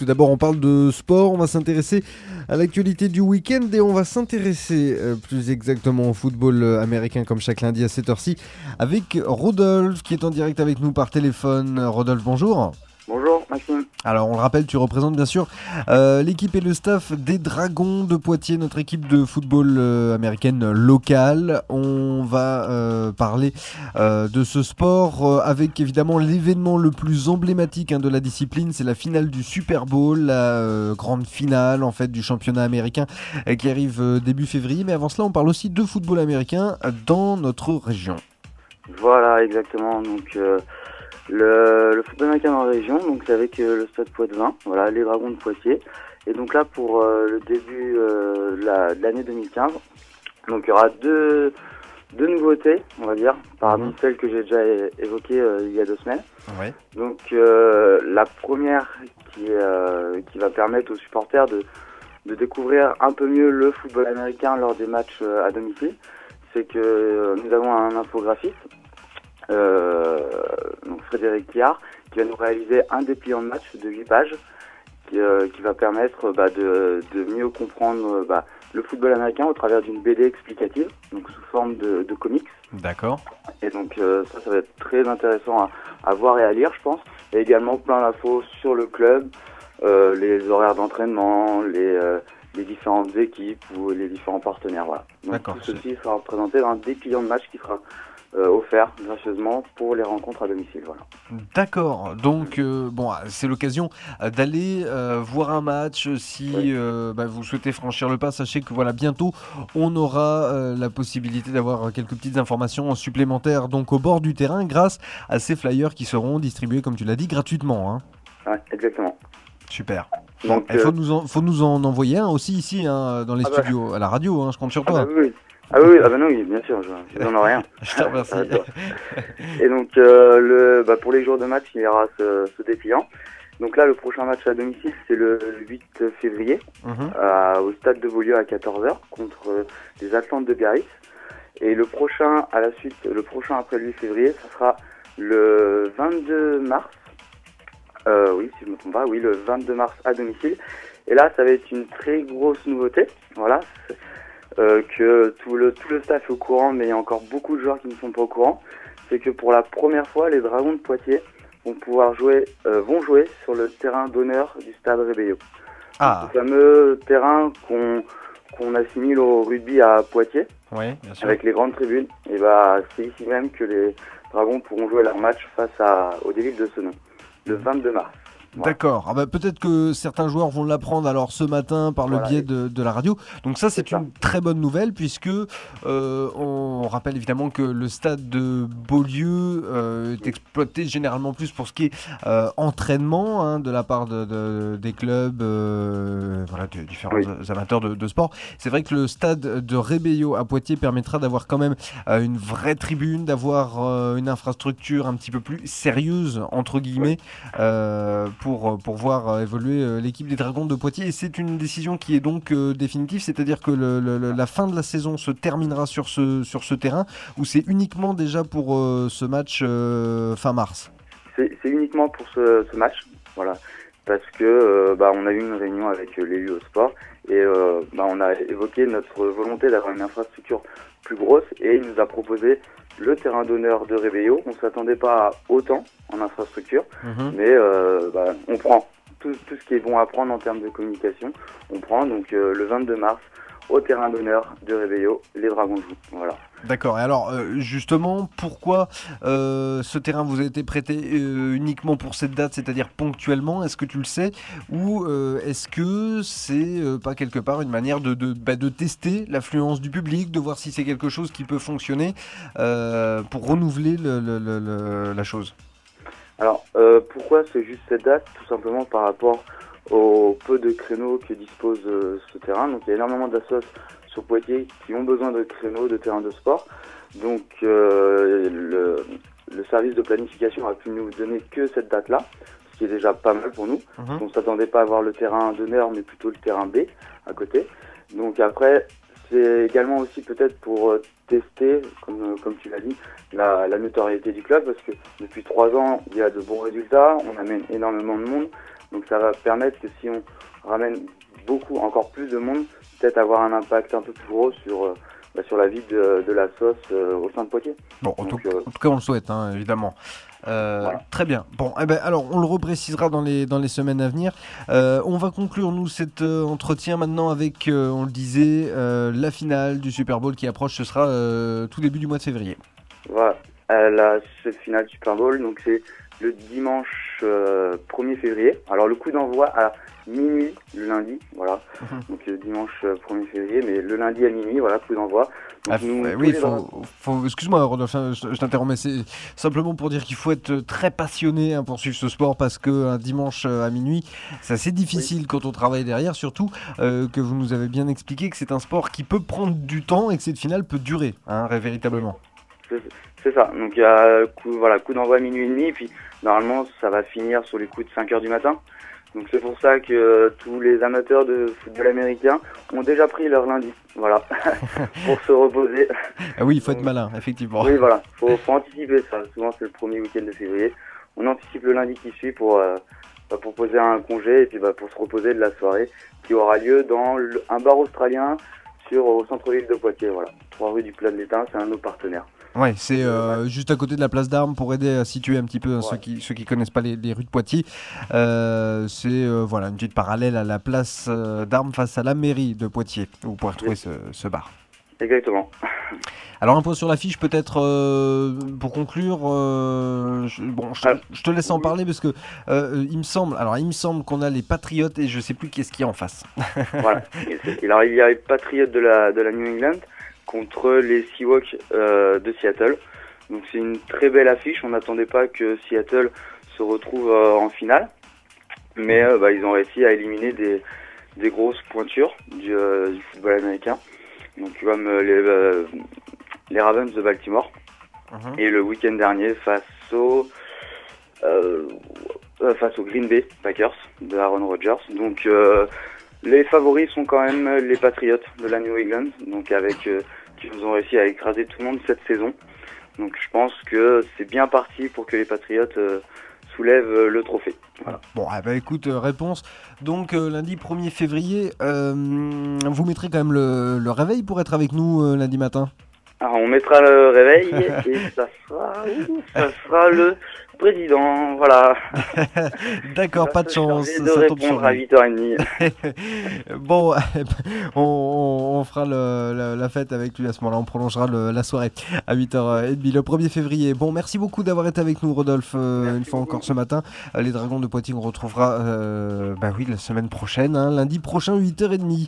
Tout d'abord, on parle de sport, on va s'intéresser à l'actualité du week-end et on va s'intéresser plus exactement au football américain comme chaque lundi à cette heure-ci avec Rodolphe qui est en direct avec nous par téléphone. Rodolphe, bonjour. Bonjour Maxime. Alors, on le rappelle, tu représentes bien sûr l'équipe et le staff des Dragons de Poitiers, notre équipe de football américaine locale. On va parler de ce sport avec évidemment l'événement le plus emblématique de la discipline, c'est la finale du Super Bowl, la grande finale en fait du championnat américain qui arrive début février. Mais avant cela, on parle aussi de football américain dans notre région. Voilà, exactement. Donc le football américain dans la région, donc c'est avec le Stade Poitvin, voilà, les Dragons de Poitiers. Et donc là pour le début de l'année 2015, donc il y aura deux nouveautés, on va dire, parmi celles que j'ai déjà évoquées il y a 2 semaines. Ouais. Donc la première qui va permettre aux supporters de découvrir un peu mieux le football américain lors des matchs à domicile, c'est que nous avons un infographiste, donc Frédéric Liard, qui va nous réaliser un dépliant de match de 8 pages qui va permettre de mieux comprendre le football américain au travers d'une BD explicative, donc sous forme de comics. D'accord. Et donc ça va être très intéressant à voir et à lire, je pense. Il y a également plein d'infos sur le club, les horaires d'entraînement, les différentes équipes ou les différents partenaires. Voilà. Donc D'accord. tout ceci sera représenté dans un dépliant de match qui sera offert gracieusement pour les rencontres à domicile. Voilà. D'accord, donc c'est l'occasion d'aller voir un match si Oui. vous souhaitez franchir le pas. Sachez que voilà, bientôt on aura la possibilité d'avoir quelques petites informations supplémentaires donc au bord du terrain grâce à ces flyers qui seront distribués, comme tu l'as dit, gratuitement. Ouais, exactement. Super. Bon, Donc, il faut nous en envoyer un aussi ici dans les studios, à la radio, je compte sur toi. oui. Ah oui, non, oui, bien sûr, je n'en ai rien. Je te remercie. Et donc, pour les jours de match, il y aura ce dépliant. Donc là, le prochain match à domicile, c'est le 8 février, au stade de Beaulieu à 14h, contre les Atlantes de Biarritz. Et le prochain après le 8 février, ça sera le 22 mars. Oui, si je ne me trompe pas, oui, le 22 mars à domicile. Et là, ça va être une très grosse nouveauté. Voilà. Que tout le staff est au courant, mais il y a encore beaucoup de joueurs qui ne sont pas au courant. C'est que pour la première fois, les Dragons de Poitiers vont jouer sur le terrain d'honneur du stade Rébello. Ah. Ce fameux terrain qu'on assimile au rugby à Poitiers, Oui, bien sûr. avec les grandes tribunes. Et c'est ici même que les Dragons pourront jouer leur match face au Devils de Senon, le 22 mars. Voilà. D'accord. Peut-être que certains joueurs vont l'apprendre alors ce matin par le biais de la radio. Donc ça, c'est une très bonne nouvelle puisque on rappelle évidemment que le stade de Beaulieu est exploité généralement plus pour ce qui est entraînement de la part des clubs, de différents amateurs de sport. C'est vrai que le stade de Rébello à Poitiers permettra d'avoir quand même une vraie tribune, d'avoir une infrastructure un petit peu plus sérieuse entre guillemets. Pour voir évoluer l'équipe des Dragons de Poitiers. Et c'est une décision qui est donc définitive, c'est-à-dire que la fin de la saison se terminera sur ce terrain, ou c'est uniquement déjà pour ce match fin mars? C'est uniquement pour ce match, voilà, parce que on a eu une réunion avec l'élu au sport et on a évoqué notre volonté d'avoir une infrastructure plus grosse et il nous a proposé le terrain d'honneur de Rébello. On ne s'attendait pas à autant en infrastructure, mais on prend tout ce qui est bon à prendre en termes de communication. On prend donc le 22 mars au terrain d'honneur de Rébello, les Dragons jouent. Voilà. D'accord. Et alors, justement, pourquoi ce terrain vous a été prêté uniquement pour cette date, c'est-à-dire ponctuellement? Est-ce que tu le sais? Ou est-ce que c'est pas quelque part une manière de tester l'affluence du public, de voir si c'est quelque chose qui peut fonctionner pour renouveler la chose? Alors, pourquoi c'est juste cette date? Tout simplement par rapport au peu de créneaux que dispose ce terrain. Donc, il y a énormément d'associations sur Poitiers qui ont besoin de créneaux, de terrains de sport. Donc, le service de planification a pu nous donner que cette date-là, ce qui est déjà pas mal pour nous. On ne s'attendait pas à avoir le terrain d'honneur, mais plutôt le terrain B à côté. Donc après, c'est également aussi peut-être pour tester, comme tu l'as dit, la notoriété du club, parce que depuis 3 ans, il y a de bons résultats, on amène énormément de monde, Donc ça va permettre que si on ramène encore plus de monde, peut-être avoir un impact un peu plus gros sur la vie de la sauce au sein de Poitiers. Bon, en tout cas, on le souhaite, hein, évidemment. Voilà. Très bien. Bon, alors on le reprécisera dans les semaines à venir. On va conclure nous cet entretien maintenant avec, on le disait, la finale du Super Bowl qui approche. Ce sera tout début du mois de février. Voilà, cette finale du Super Bowl, donc c'est le dimanche 1er février. Alors le coup d'envoi à minuit le lundi, voilà. Donc le dimanche 1er février, mais le lundi à minuit, voilà, coup d'envoi. Oui, excuse-moi Rodolphe, je t'interromps, mais c'est simplement pour dire qu'il faut être très passionné pour suivre ce sport, parce qu'un dimanche à minuit, c'est assez difficile quand on travaille derrière, surtout que vous nous avez bien expliqué que c'est un sport qui peut prendre du temps et que cette finale peut durer, véritablement. C'est ça, donc il y a coup d'envoi à minuit et demi, et puis normalement ça va finir sur les coups de 5h du matin. Donc c'est pour ça que tous les amateurs de football américain ont déjà pris leur lundi, voilà, pour se reposer. Ah oui, il faut être malin, effectivement. Oui, voilà, faut anticiper ça. Souvent c'est le premier week-end de février. On anticipe le lundi qui suit pour poser un congé et puis pour se reposer de la soirée qui aura lieu dans un bar australien au centre-ville de Poitiers, voilà. 3 rue du Plat de l'Étain, c'est un de nos partenaires. Ouais, c'est juste à côté de la place d'Armes pour aider à situer un petit peu ceux qui connaissent pas les rues de Poitiers. C'est une petite parallèle à la place d'Armes face à la mairie de Poitiers où vous pourrez retrouver ce bar. Exactement. Alors un point sur l'affiche peut-être pour conclure. Je te laisse en parler parce que il me semble qu'on a les Patriots et je sais plus qui est-ce qu'il y a en face. Voilà. Alors il y a les Patriots de la New England contre les Seahawks de Seattle. Donc c'est une très belle affiche. On n'attendait pas que Seattle se retrouve en finale, mais ils ont réussi à éliminer des grosses pointures du football américain. Donc comme les Ravens de Baltimore. Et le week-end dernier face aux Green Bay Packers de Aaron Rodgers. Donc les favoris sont quand même les Patriots de la New England, donc qui nous ont réussi à écraser tout le monde cette saison. Donc je pense que c'est bien parti pour que les Patriots soulèvent le trophée. Voilà. Bon, écoute, réponse. Donc lundi 1er février, vous mettrez quand même le réveil pour être avec nous lundi matin? Alors on mettra le réveil et ça sera le président, voilà. D'accord, pas de chance. De répondre à 8h30. Bon, on fera la fête avec lui à ce moment-là. On prolongera la soirée à 8h30 le 1er février. Bon, merci beaucoup d'avoir été avec nous, Rodolphe, une fois encore ce matin. Les Dragons de Poitiers, on retrouvera la semaine prochaine, lundi prochain, 8h30.